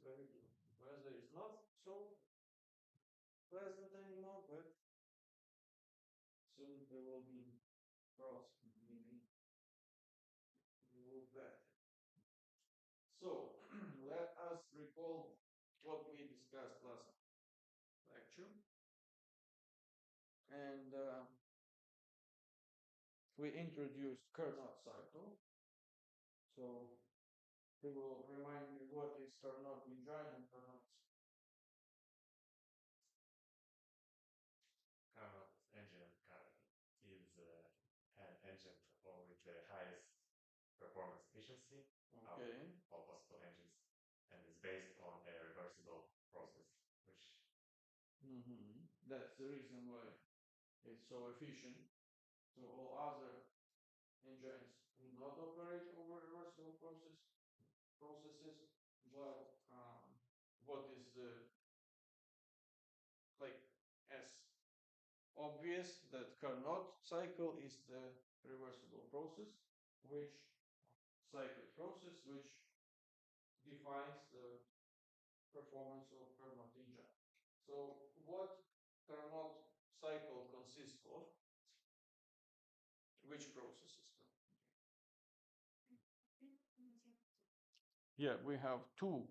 very good. Weather is not so pleasant anymore, but soon there will be frost, maybe a little better. So let us recall what we discussed last lecture. And we introduced Carnot cycle. So we will remind you what is Carnot engine and Carnot. Carnot engine is an engine with the highest performance efficiency Okay. of all possible engines, and is based on a reversible process, which That's the reason why it's so efficient. So all other engines will not operate over reversible processes, but what is like as obvious that Carnot cycle is the reversible process, which cyclic process which defines the performance of Carnot engine. So what Carnot cycle consists of? Which processes? Yeah, we have two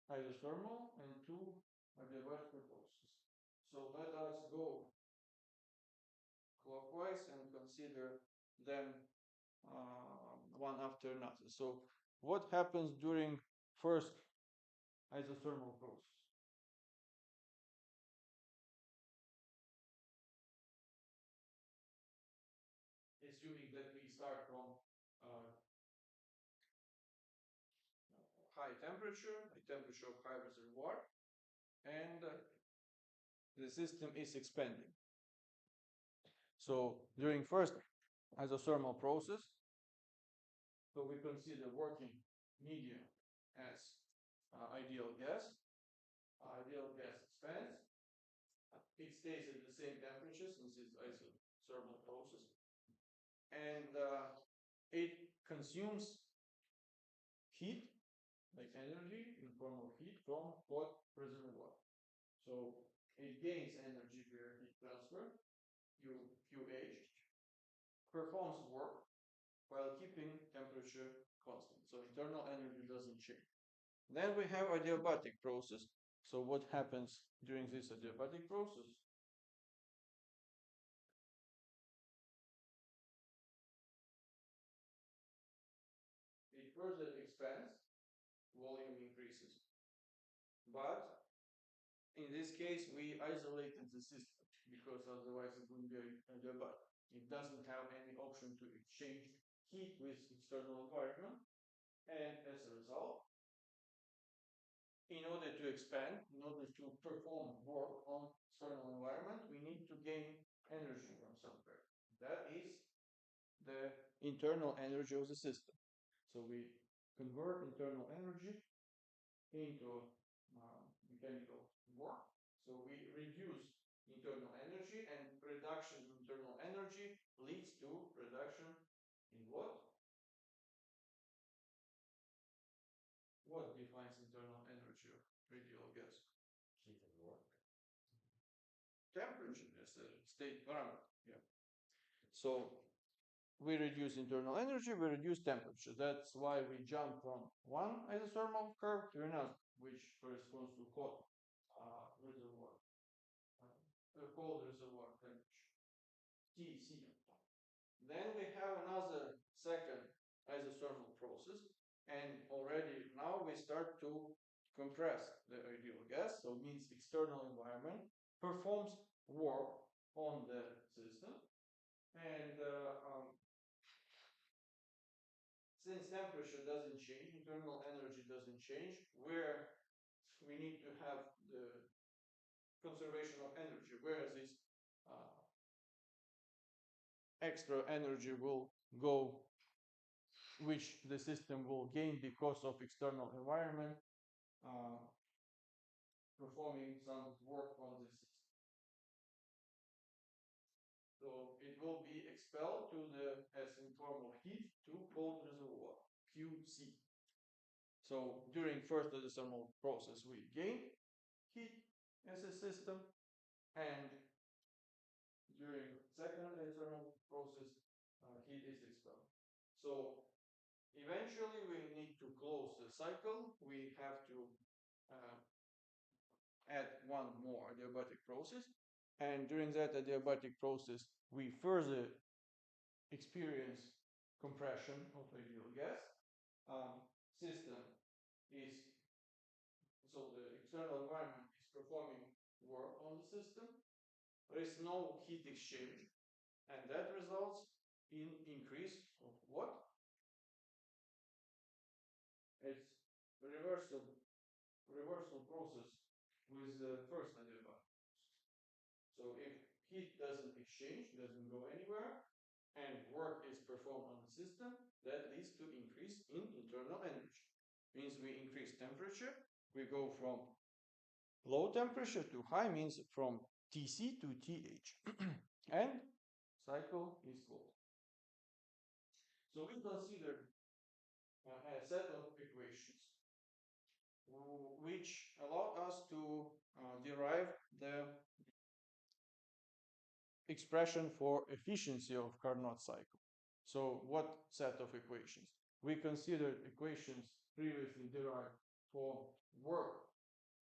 hydrothermal and two adiabatic processes. So let us go clockwise and consider them one after another. So what happens during first isothermal process? Assuming that we start from high temperature of high reservoir, and the system is expanding. So during first isothermal process, so we consider working medium as ideal gas. Ideal gas expands. It stays at the same temperature since it's isothermal process, and it consumes heat, like energy in form of heat from hot reservoir. So it gains energy via heat transfer, QH, performs work while keeping temperature constant. So internal energy doesn't change. Then we have adiabatic process. So what happens during this adiabatic process? It further expands, volume increases. But in this case, we isolated the system because otherwise it wouldn't be adiabatic. It doesn't have any option to exchange heat with external environment. And as a result, in order to expand, in order to perform work on external environment, we need to gain energy from somewhere. That is the internal energy of the system. So we convert internal energy into mechanical work. So we reduce internal energy, and reduction in internal energy leads to reduction in what? What defines internal energy of ideal gas? heat and work. Temperature is a state parameter. Yeah. So we reduce internal energy, we reduce temperature. That's why we jump from one isothermal curve to another, which corresponds to hot reservoir, cold reservoir temperature, TC. Then we have another second isothermal process, and already now we start to compress the ideal gas, so it means external environment performs work on the system, and since temperature doesn't change, internal energy doesn't change, where we need to have the conservation of energy, whereas this extra energy will go, which the system will gain because of external environment performing some work on the system. So it will be expelled to the as in form of heat to cold reservoir, QC. So during first thermal process, we gain heat as a system, and during second thermal process, heat is expelled. So eventually, we need to close the cycle. We have to uh, add one more adiabatic process, and during that adiabatic process, we further experience compression of ideal gas. System is so the external environment is performing work on the system. There is no heat exchange, and that results in increase of what? It's reversal process with the first adiabatic. So if heat doesn't exchange, doesn't go anywhere, and work is performed on the system, that leads to increase in internal energy. Means we increase temperature, we go from low temperature to high, means from Tc to Th. And cycle is closed. So we consider a set of equations which allow us to derive the expression for efficiency of Carnot cycle. So what set of equations? We considered equations previously derived for work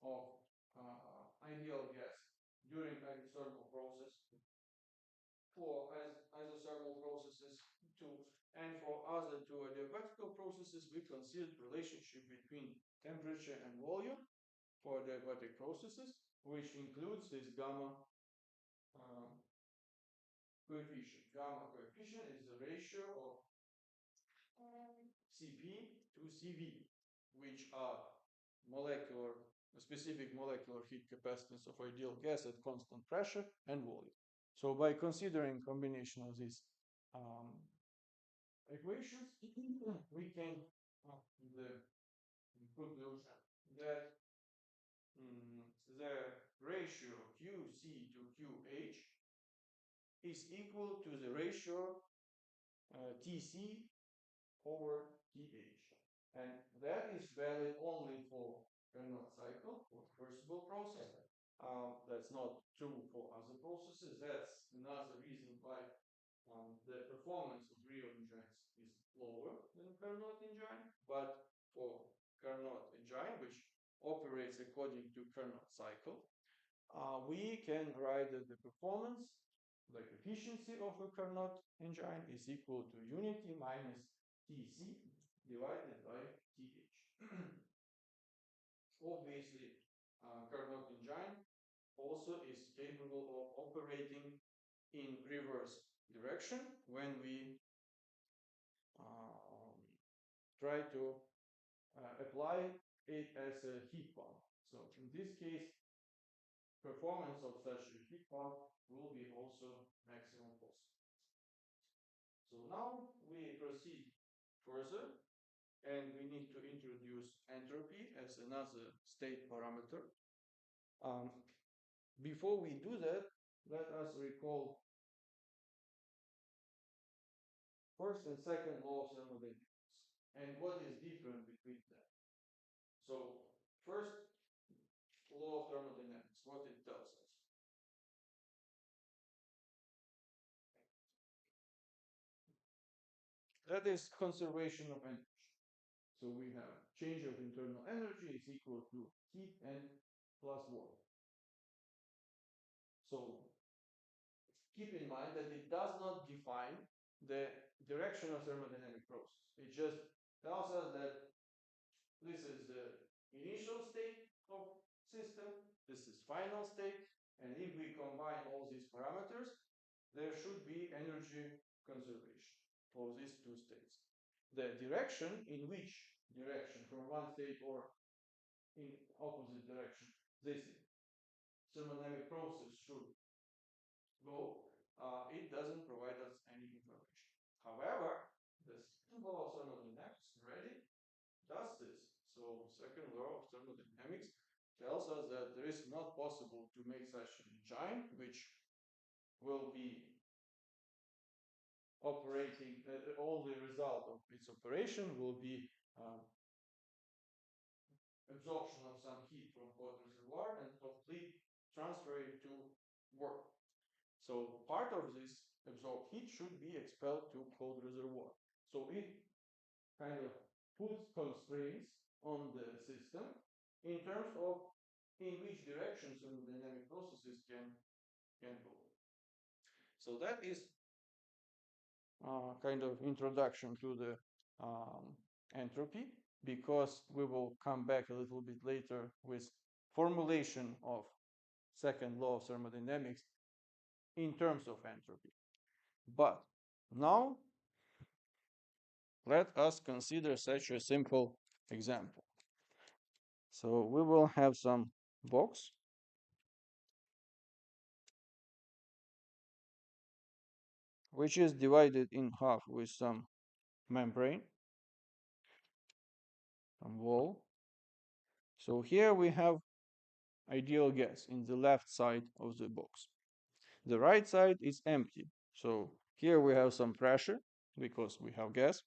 of ideal gas during isothermal process, for isothermal processes too, and for other two adiabatical processes, we considered relationship between temperature and volume for adiabatic processes, which includes this gamma uh, coefficient. Gamma coefficient is the ratio of Cp to Cv, which are specific molecular heat capacitance of ideal gas at constant pressure and volume. So by considering combination of these equations, we can the conclusion that the ratio QC to QH is equal to the ratio Tc over Th. And that is valid only for Carnot cycle, for reversible process. That's not true for other processes. That's another reason why the performance of Rio engines is lower than Carnot engine. But for Carnot engine, which operates according to Carnot cycle, we can write that the performance, the efficiency of a Carnot engine is equal to unity minus Tc divided by Th. Obviously, Carnot engine also is capable of operating in reverse direction when we try to apply it as a heat pump. So in this case, performance of such a heat pump will be also maximum possible. So now we proceed further, and we need to introduce entropy as another state parameter. Before we do that, let us recall first and second law of thermodynamics and what is different between them. So first law of thermodynamics, what it tells us. That is conservation of energy. So we have change of internal energy is equal to heat and plus water. So keep in mind that it does not define the direction of thermodynamic process. It just tells us that this is the initial state of system, this is final state, and if we combine all these parameters, there should be energy conservation for these two states. The direction, in which direction, from one state or in opposite direction, this thermodynamic process should go, it doesn't provide us any information. However, the second law of thermodynamics already does this. So second law of thermodynamics tells us that there is not possible to make such an engine which will be operating, all the result of its operation will be absorption of some heat from hot reservoir and complete transfer it to work. So part of this absorbed heat should be expelled to cold reservoir. So it kind of puts constraints on the system in terms of in which direction thermodynamic processes can go. So that is kind of introduction to the entropy, because we will come back a little bit later with formulation of second law of thermodynamics in terms of entropy. But now let us consider such a simple example. So we will have some box which is divided in half with some membrane, some wall. So here we have ideal gas in the left side of the box. The right side is empty. So here we have some pressure because we have gas.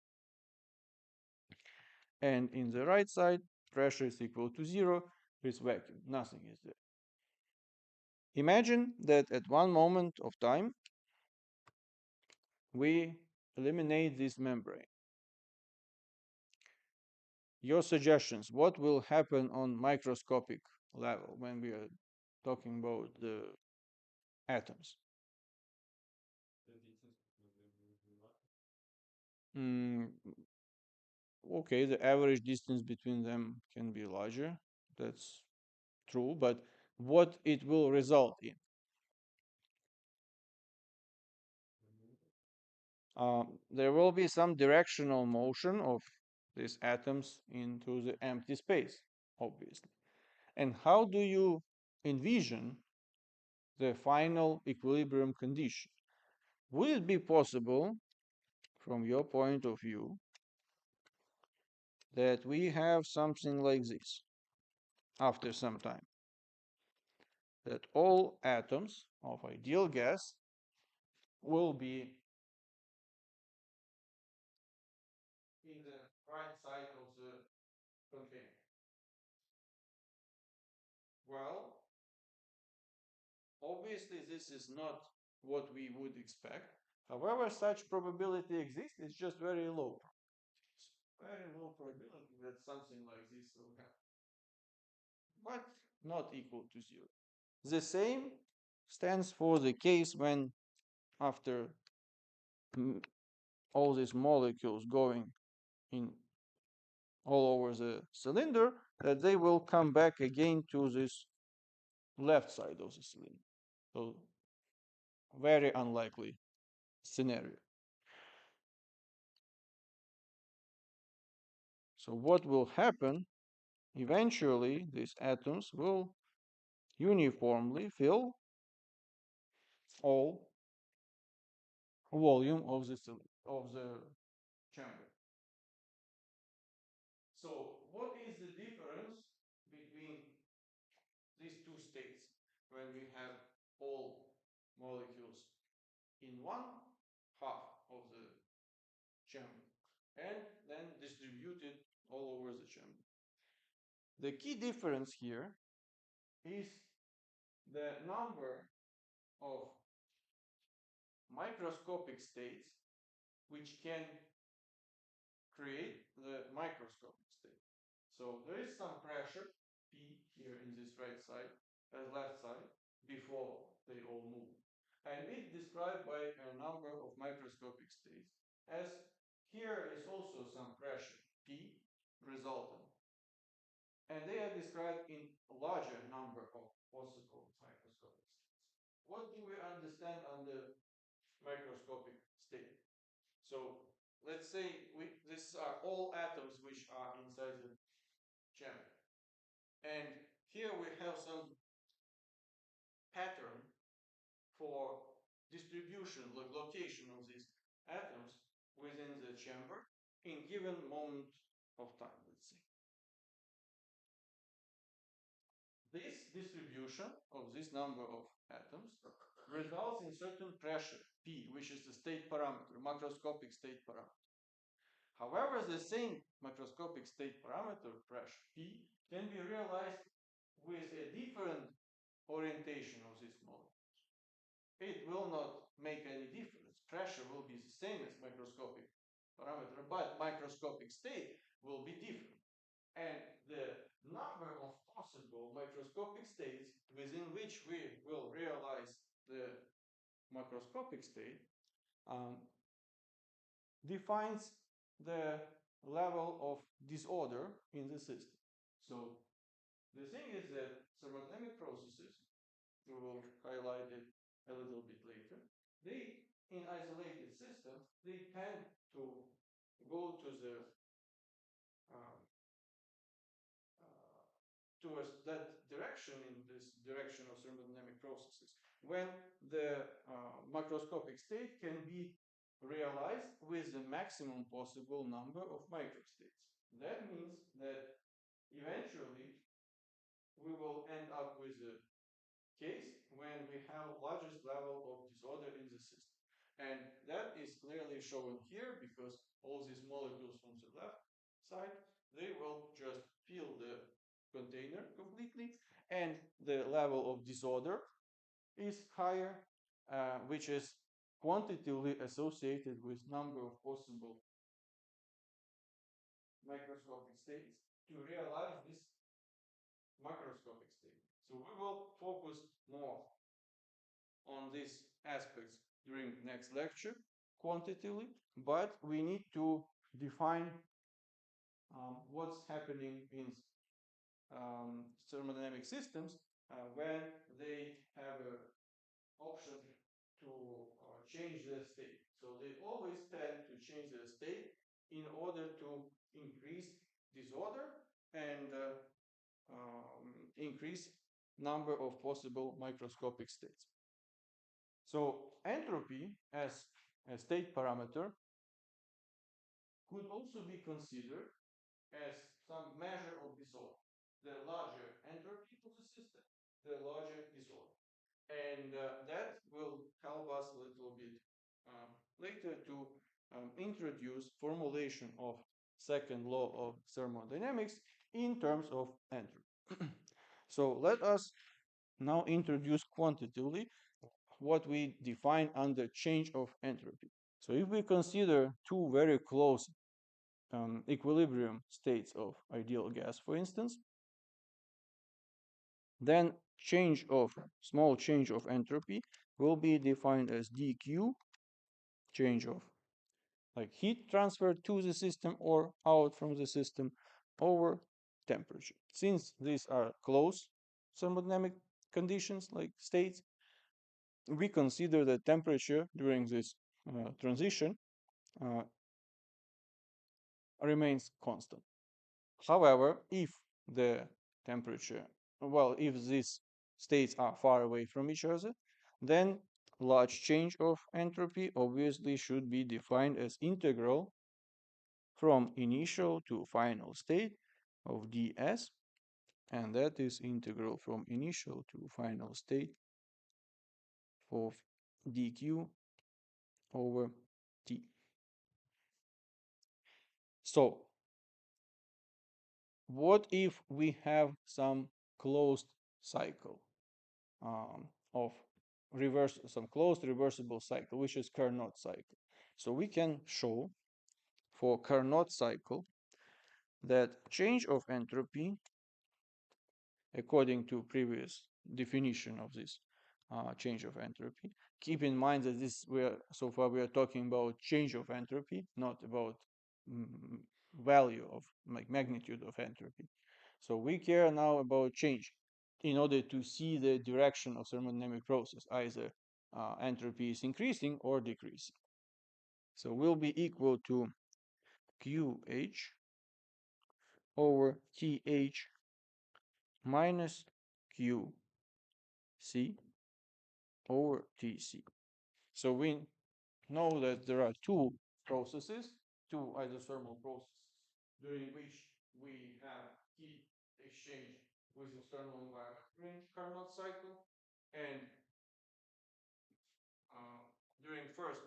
And in the right side, pressure is equal to zero with vacuum. Nothing is there. Imagine that at one moment of time, we eliminate this membrane. Your suggestions, what will happen on microscopic level when we are talking about the atoms? Mm, okay, the average distance between them can be larger. That's true, but what it will result in? There will be some directional motion of these atoms into the empty space, obviously. And how do you envision the final equilibrium condition? Would it be possible, from your point of view, that we have something like this after some time? That all atoms of ideal gas will be in the right side of the container. Well, obviously, this is not what we would expect. However, such probability exists. It's just very low. Very low probability that something like this will happen, but not equal to zero. The same stands for the case when, after all these molecules going in all over the cylinder, that they will come back again to this left side of the cylinder. So, very unlikely scenario. So what will happen? Eventually, these atoms will uniformly fill all volume of the chamber. So what is the difference between these two states when we have all molecules in one half of the chamber and then distributed all over the chamber? The key difference here is the number of microscopic states which can create the microscopic state. So there is some pressure, P, here in this right side, left side, before they all move. And it's described by a number of microscopic states, as here is also some pressure, P, resultant. And they are described in a larger number of possible microscopic states. What do we understand under microscopic state? So let's say these are all atoms which are inside the chamber. And here we have some pattern for distribution, location of these atoms within the chamber in given moment of time, let's say. This distribution of this number of atoms results in certain pressure, P, which is the state parameter, macroscopic state parameter. However, the same macroscopic state parameter, pressure P, can be realized with a different orientation of this molecule. It will not make any difference. Pressure will be the same as microscopic parameter, but microscopic state will be different. And the number of possible microscopic states within which we will realize the macroscopic state defines the level of disorder in the system. So the thing is that thermodynamic processes, we will highlight it a little bit later, they, in isolated systems, they tend to go to the uh, towards that direction, in this direction of thermodynamic processes, when the macroscopic state can be realized with the maximum possible number of microstates. That means that eventually we will end up with a case when we have largest level of disorder in the system. And that is clearly shown here because all these molecules from the left side, they will just fill the container completely, and the level of disorder is higher, which is quantitatively associated with number of possible microscopic states to realize this macroscopic state. So we will focus more on these aspects during next lecture quantitatively, but we need to define what's happening in thermodynamic systems when they have an option to change their state. So they always tend to change their state in order to increase disorder and increase number of possible microscopic states. So entropy as a state parameter could also be considered as some measure of disorder. The larger entropy of the system, the larger disorder. And that will help us a little bit later to introduce formulation of second law of thermodynamics in terms of entropy. So let us now introduce quantitatively what we define under change of entropy. So if we consider two very close equilibrium states of ideal gas, for instance, then small change of entropy will be defined as dq, change of like heat transfer to the system or out from the system, over temperature. Since these are close thermodynamic conditions like states, we consider the temperature during this transition remains constant. However, if the temperature, if these states are far away from each other, then large change of entropy obviously should be defined as integral from initial to final state of ds, and that is integral from initial to final state of dq over t. So what if we have some closed cycle of some closed reversible cycle, which is Carnot cycle? So we can show for Carnot cycle that change of entropy, according to previous definition of this change of entropy. Keep in mind that so far we are talking about change of entropy, not about value of like magnitude of entropy. So we care now about change in order to see the direction of thermodynamic process, either entropy is increasing or decreasing. So will be equal to QH over TH minus QC over TC. So we know that there are two processes, two isothermal processes, during which we have heat exchange with external environment during Carnot cycle, and during first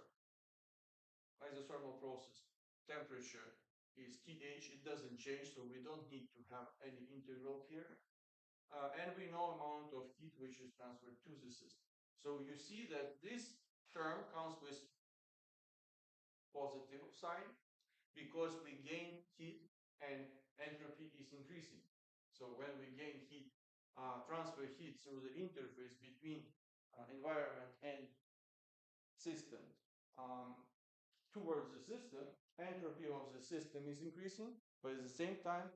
isothermal process, temperature is TH. It doesn't change, so we don't need to have any integral here. And we know amount of heat which is transferred to the system. So you see that this term comes with positive sign because we gain heat and entropy is increasing. So when we gain heat, transfer heat through the interface between environment and system um, towards the system, entropy of the system is increasing, but at the same time,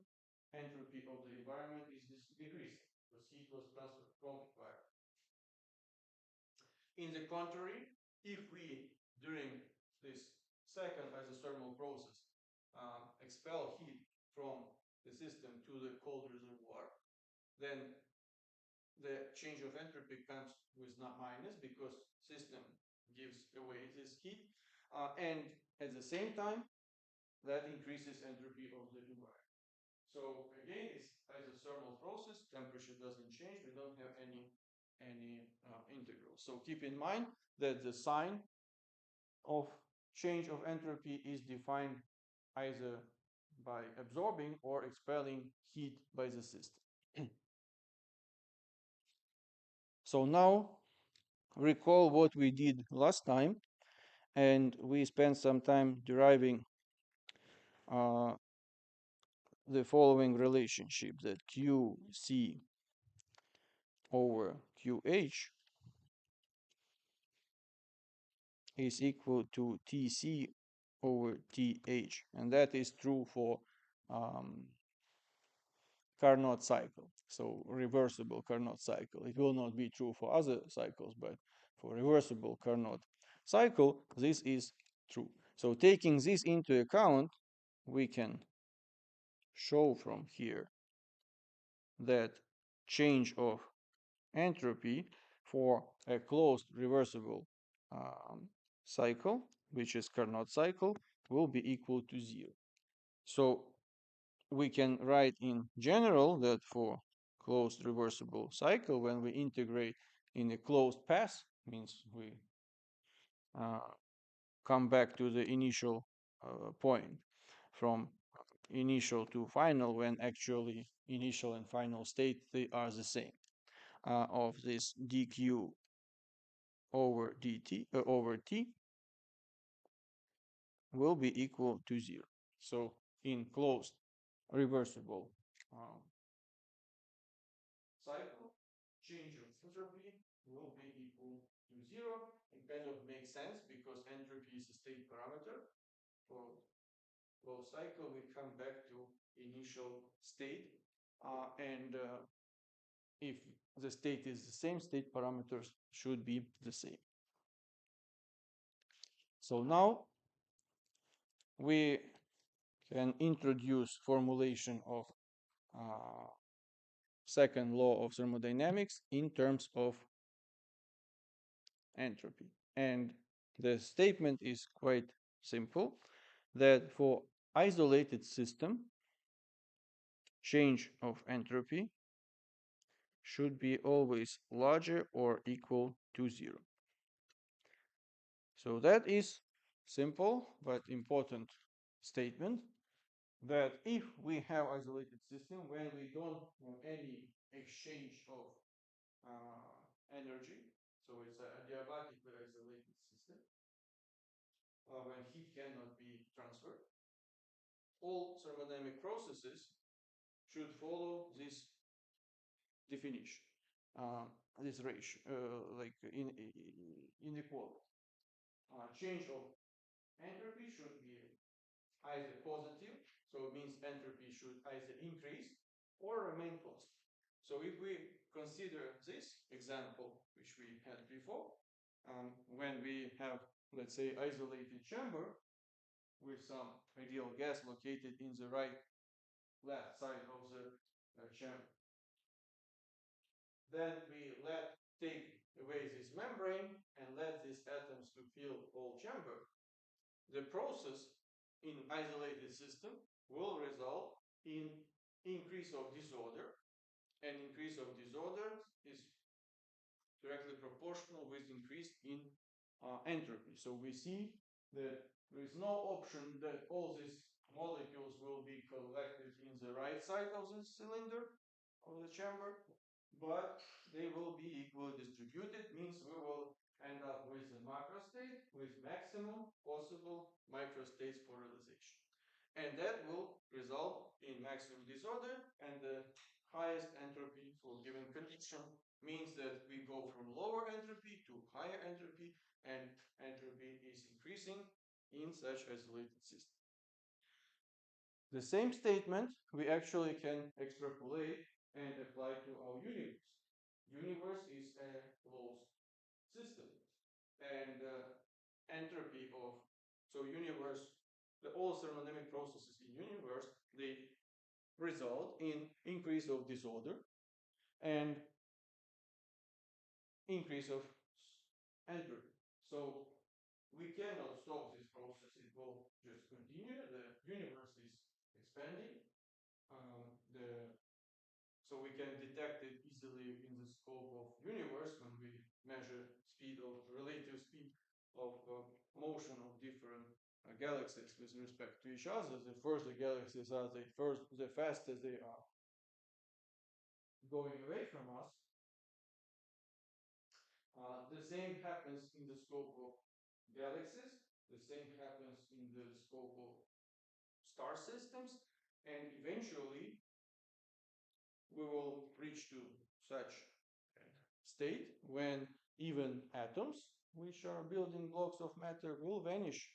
entropy of the environment is decreasing because heat was transferred from environment. In the contrary, if we, during this second isothermal process, expel heat from the system to the cold reservoir, then the change of entropy comes with not minus because system gives away this heat, and at the same time, that increases entropy of the environment. So again, it's isothermal process. Temperature doesn't change. We don't have any integral. So keep in mind that the sign of change of entropy is defined either by absorbing or expelling heat by the system. So now recall what we did last time, and we spent some time deriving the following relationship that QC over QH is equal to TC over TH, and that is true for um, Carnot cycle, so reversible Carnot cycle. It will not be true for other cycles, but for reversible Carnot cycle, this is true. So taking this into account, we can show from here that change of entropy for a closed reversible cycle, which is Carnot cycle, will be equal to 0. So we can write in general that for closed reversible cycle, when we integrate in a closed path, means we come back to the initial point from initial to final, when actually initial and final state, they are the same, of this dq over dt over t will be equal to 0. So in closed reversible cycle, change of entropy will be equal to 0. It kind of makes sense because entropy is a state parameter. For closed cycle, we come back to initial state, and if the state is the same, state parameters should be the same. So now we can introduce formulation of second law of thermodynamics in terms of entropy. And the statement is quite simple, that for isolated system, change of entropy should be always larger or equal to 0. So that is simple but important statement, that if we have isolated system when we don't have any exchange of energy, so it's a adiabatically isolated system, when heat cannot be transferred, all thermodynamic processes should follow this definition, this ratio, like inequality. Change of entropy should be either positive, so it means entropy should either increase or remain constant. So if we consider this example, which we had before, when we have, let's say, isolated chamber with some ideal gas located in the left side of the chamber, then we take away this membrane and let these atoms to fill whole chamber. The process in isolated system will result in increase of disorder, and increase of disorder is directly proportional with increase in entropy. So we see that there is no option that all these molecules will be collected in the right side of the cylinder of the chamber, but they will be equally distributed, means we will end up with a macrostate with maximum possible microstates for realization. And that will result in maximum disorder, and the highest entropy for given condition means that we go from lower entropy to higher entropy, and entropy is increasing in such isolated system. The same statement we actually can extrapolate and apply to our universe. Universe is a closed system, and entropy of universe, all thermodynamic processes in universe, they result in increase of disorder and increase of entropy. So we cannot stop this process; it will just continue. The universe is expanding. The So we can detect it easily in the scope of universe when we measure speed of relative speed of motion of different galaxies with respect to each other. The further galaxies are, the faster they are going away from us. The same happens in the scope of galaxies. The same happens in the scope of star systems, and eventually we will reach to such state when even atoms, which are building blocks of matter, will vanish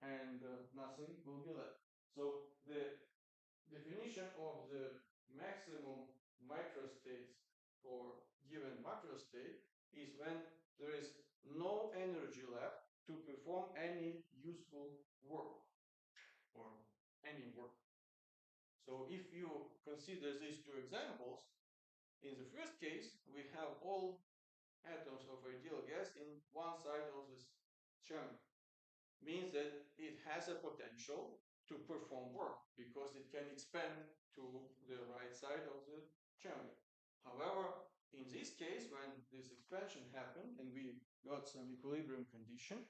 and nothing will be left. So the definition of the maximum microstates for given macrostate is when there is no energy left to perform any useful work or any work. So if you consider these two examples, in the first case, we have all atoms of ideal gas in one side of this chamber. Means that it has a potential to perform work because it can expand to the right side of the chamber. However, in this case, when this expansion happened and we got some equilibrium condition,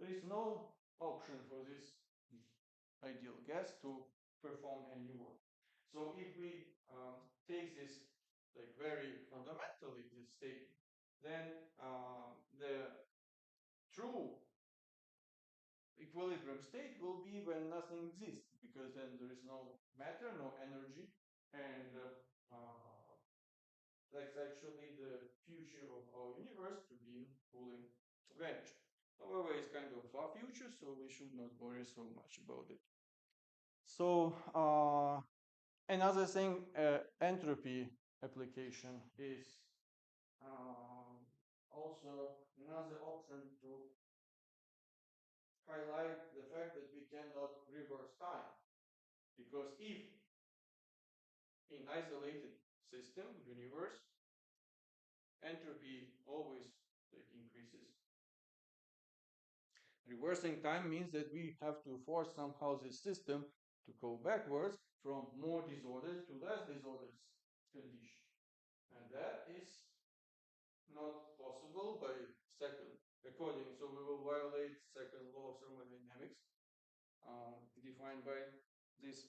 there is no option for this ideal gas to perform any work. So if we take this like very fundamentally, this statement, then the true equilibrium state will be when nothing exists, because then there is no matter, no energy, and that's actually the future of our universe to be fully vanished. However, it's kind of far future, so we should not worry so much about it. So another thing, entropy application is also another option to highlight the fact that we cannot reverse time. Because if in isolated system, universe, entropy always increases, reversing time means that we have to force somehow the system to go backwards from more disordered to less disordered condition. And that is not possible by second, according, so we will violate second law of thermodynamics, defined by this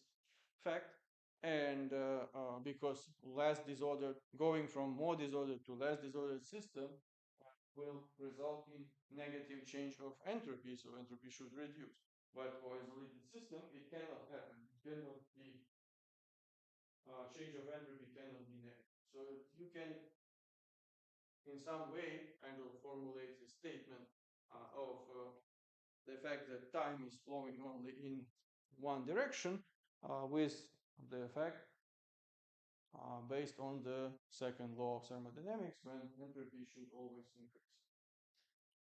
fact. And because less disordered, going from more disordered to less disordered system will result in negative change of entropy, so entropy should reduce. But for isolated system, it cannot happen. It cannot be, change of entropy cannot be negative. So you can, in some way, kind of formulate a statement of the fact that time is flowing only in one direction with the fact based on the second law of thermodynamics when entropy should always increase.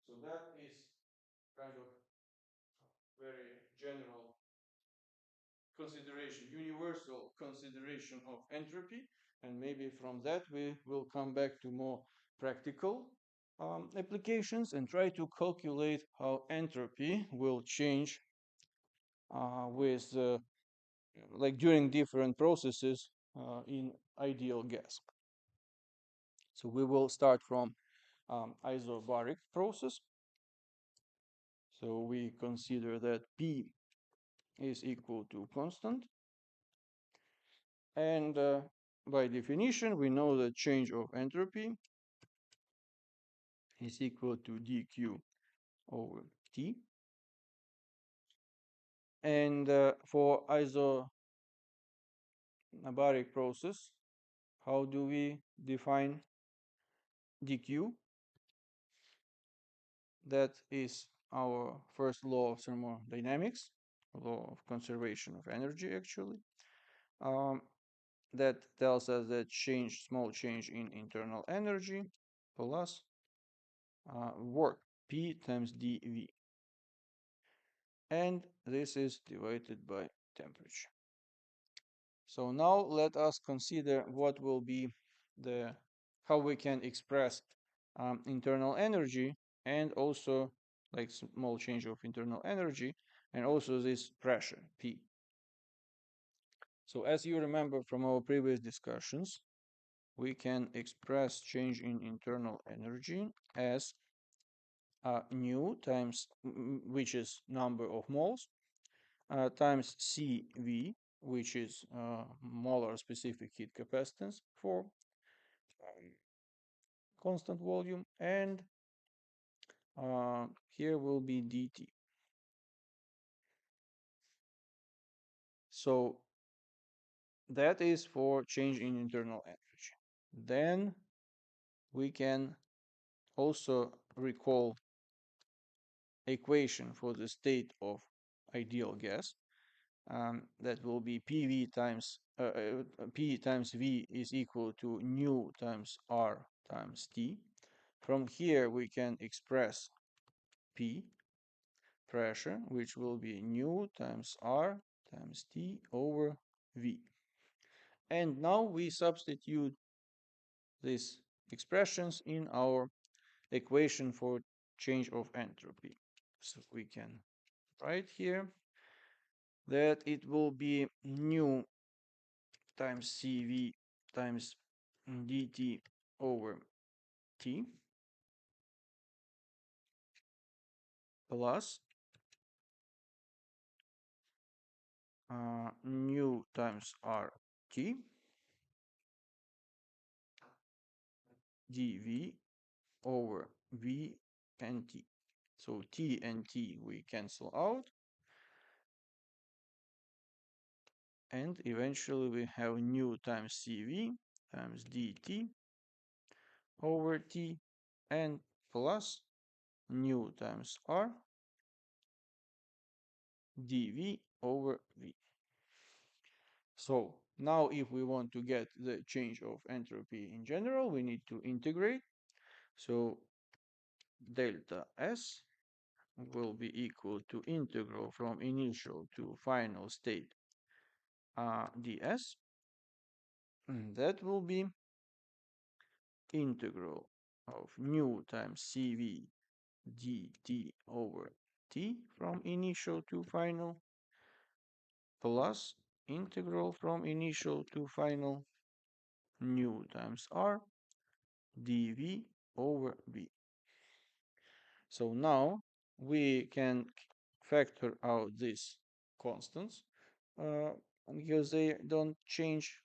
So that is kind of very general consideration, universal consideration of entropy, and maybe from that we will come back to more practical applications and try to calculate how entropy will change with like during different processes in ideal gas. So we will start from isobaric process. So we consider that P is equal to constant. And by definition, we know that change of entropy is equal to dq over T. And for isobaric process, how do we define dq? That is our first law of thermodynamics, law of conservation of energy, actually. That tells us that small change in internal energy plus work, P times dV. And this is divided by temperature. So now let us consider what will be how we can express internal energy, and also like small change of internal energy, and also this pressure P. So as you remember from our previous discussions, we can express change in internal energy as nu times, which is number of moles, times CV, which is molar specific heat capacitance for constant volume, and here will be dt. So that is for change in internal energy. Then we can also recall equation for the state of ideal gas. That will be PV times P times V is equal to nu times R times T. From here we can express P, pressure, which will be nu times R times T over V. And now we substitute these expressions in our equation for change of entropy. So we can write here that it will be nu times CV times dt over T plus nu times RT dV over V and T. So T and T we cancel out. And eventually we have nu times CV times dt over T, and plus nu times R dV over V. So now if we want to get the change of entropy in general, we need to integrate. So delta S will be equal to integral from initial to final state ds. And that will be integral of nu times CV dt over T from initial to final plus integral from initial to final nu times R dV over V. So now we can factor out these constants because they don't change,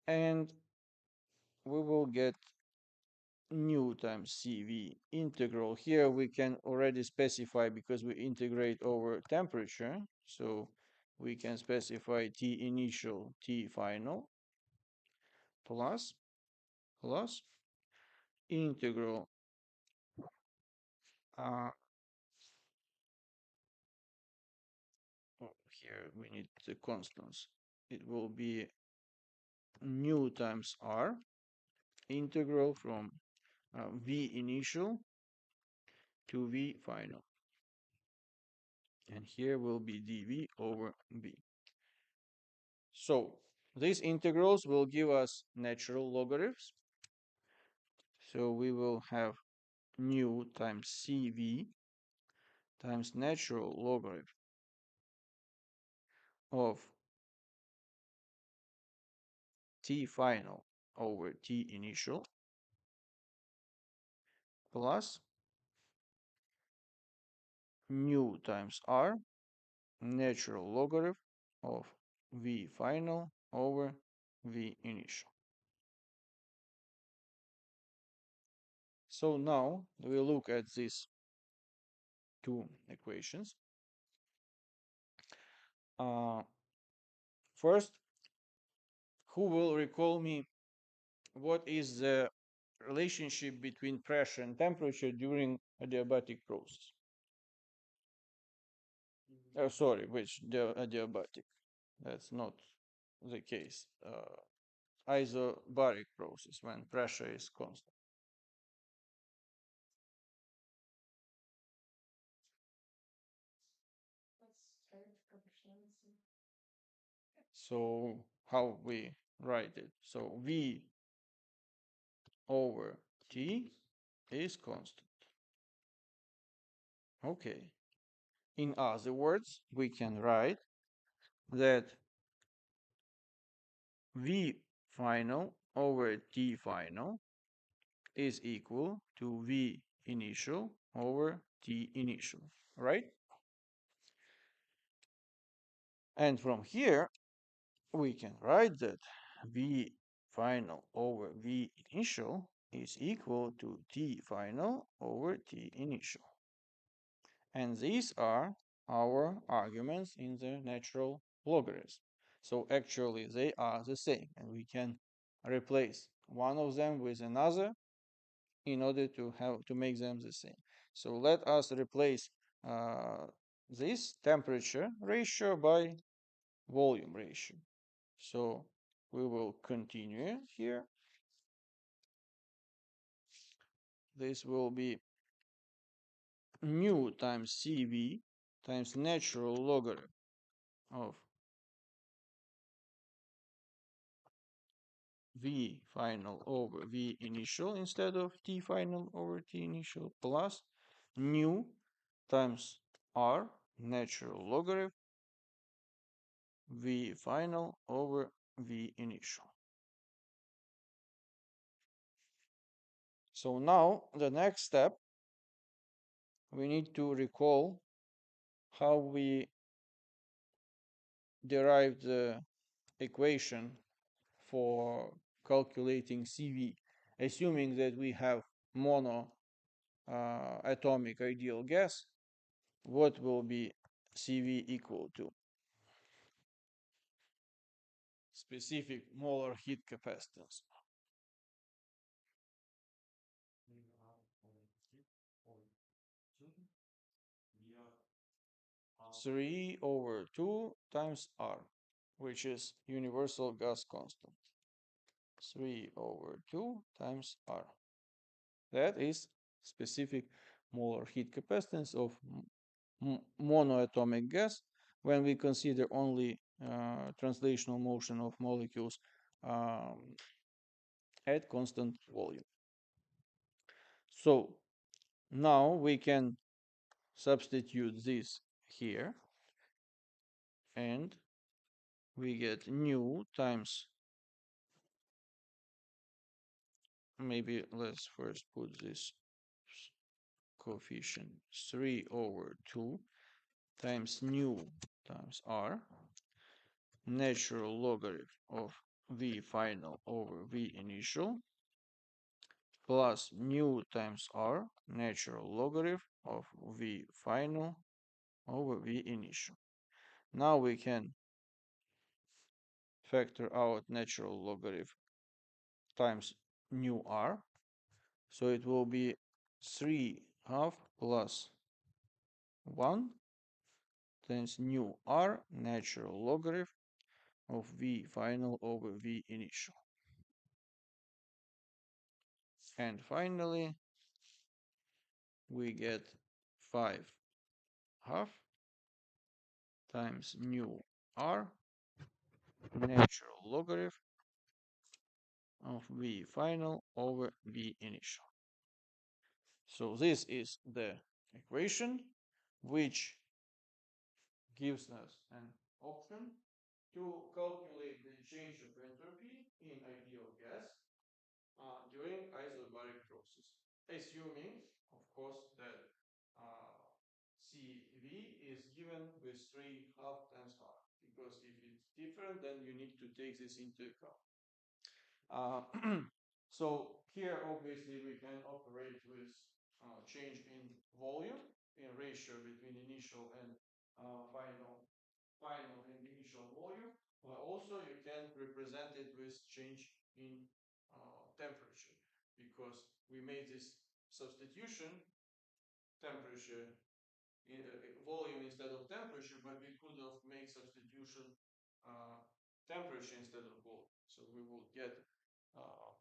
and we will get nu times CV integral. Here we can already specify because we integrate over temperature, so we can specify T initial, T final plus integral here we need the constants. It will be nu times R integral from V initial to V final. And here will be dV over V. So these integrals will give us natural logarithms. So we will have nu times CV times natural logarithm of T final over T initial plus nu times R natural logarithm of V final over V initial. So now we look at these two equations. First, who will recall me what is the relationship between pressure and temperature during a adiabatic process? Sorry, which adiabatic? That's not the case. Isobaric process when pressure is constant. So how we write it? So V over T is constant. Okay. In other words, we can write that V final over T final is equal to V initial over T initial, right? And from here, we can write that V final over V initial is equal to T final over T initial. And these are our arguments in the natural logarithm. So actually they are the same, and we can replace one of them with another in order to make them the same. So let us replace this temperature ratio by volume ratio. So we will continue here. This will be mu times Cv times natural logarithm of V final over V initial instead of T final over T initial plus nu times R natural logarithm V final over V initial. So now the next step, we need to recall how we derived the equation for calculating CV, assuming that we have mono atomic ideal gas. What will be CV equal to? Specific molar heat capacitance. 3 over 2 times R, which is universal gas constant. 3 over 2 times R. That is specific molar heat capacitance of monoatomic gas when we consider only translational motion of molecules at constant volume. So now we can substitute this here, and we get nu times, maybe let's first put this coefficient 3 over 2 times nu times R, natural logarithm of V final over V initial, plus nu times R, natural logarithm of V final over V initial. Now we can factor out natural logarithm times nu R. So it will be 3 half plus 1 times nu R natural logarithm of V final over V initial. And finally, we get 5 half times nu R natural logarithm of V final over V initial. So this is the equation which gives us an option to calculate the change of entropy in ideal gas during isobaric process, assuming, of course, that CV is given with 3 half times r. Because if it's different, then you need to take this into account. So here, obviously, we can operate with change in volume, in ratio between initial and final and initial volume. But also, you can represent it with change in temperature, because we made this substitution, temperature in volume instead of temperature, but we could have made substitution temperature instead of volume. So we will get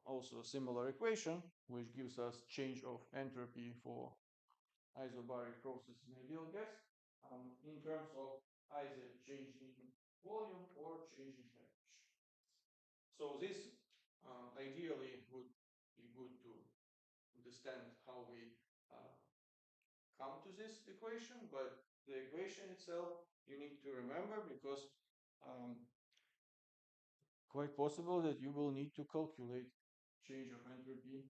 also a similar equation, which gives us change of entropy for isobaric process in ideal gas in terms of either change in volume or change in temperature. So this ideally would be good to understand how we come to this equation, but the equation itself you need to remember, because quite possible that you will need to calculate change of entropy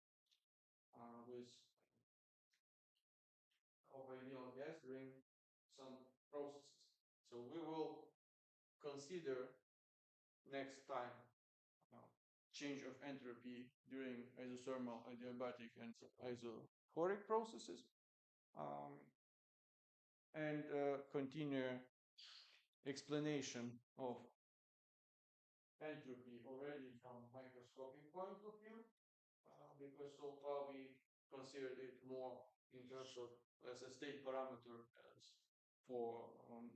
with of ideal gas during some processes. So we will consider next time change of entropy during isothermal, adiabatic, and isochoric processes, and continue explanation of entropy already from microscopic point of view, because so far we considered it more in terms of as a state parameter as for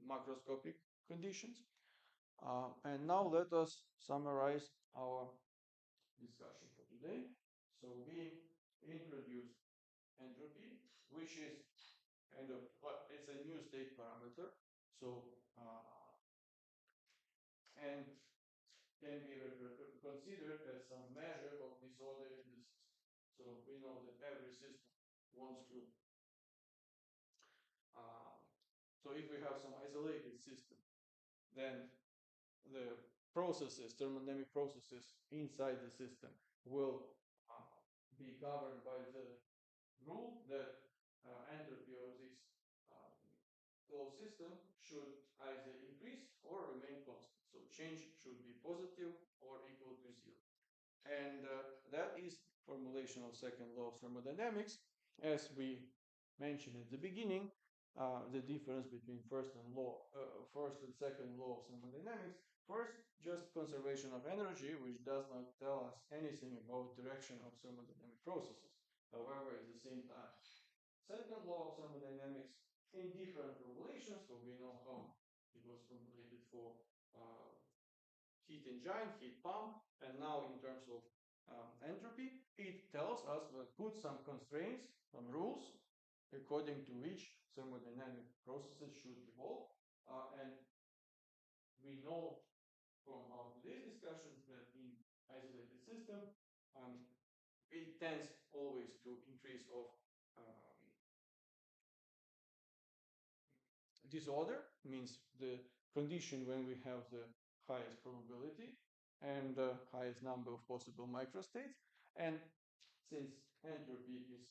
macroscopic conditions. And now let us summarize our discussion for today. So we introduced entropy, which is kind of, but it's a new state parameter. So and can be considered as some measure of disorder in the system. So we know that every system wants to. So if we have some isolated system, then the processes, thermodynamic processes inside the system will be governed by the rule that entropy of this closed system should either increase or remain constant. So change should be positive or equal to zero. And that is formulation of second law of thermodynamics. As we mentioned at the beginning, the difference between first and second law of thermodynamics. First, just conservation of energy, which does not tell us anything about direction of thermodynamic processes. However, at the same time, second law of thermodynamics in different formulations, so we know how it was formulated for heat engine, heat pump, and now in terms of entropy, it tells us that put some constraints, some rules, according to which thermodynamic processes should evolve. And we know from our today's discussion that in isolated system, it tends always to increase of disorder, means the condition when we have the highest probability and the highest number of possible microstates. And since entropy is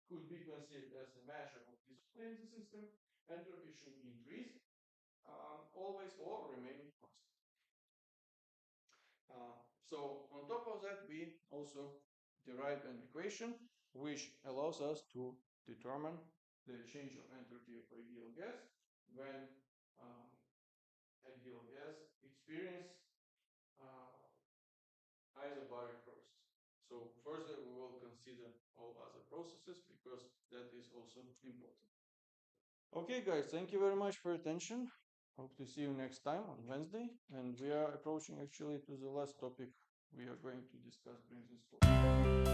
could be considered as a measure of disorder in the system, entropy should increase always or remain constant. So on top of that, we also derive an equation which allows us to determine the change of entropy of ideal gas when ideal gas experience isobaric process. So further, we will consider all other processes because that is also important. Okay, guys, thank you very much for your attention. Hope to see you next time on Wednesday. And we are approaching actually to the last topic we are going to discuss during this talk.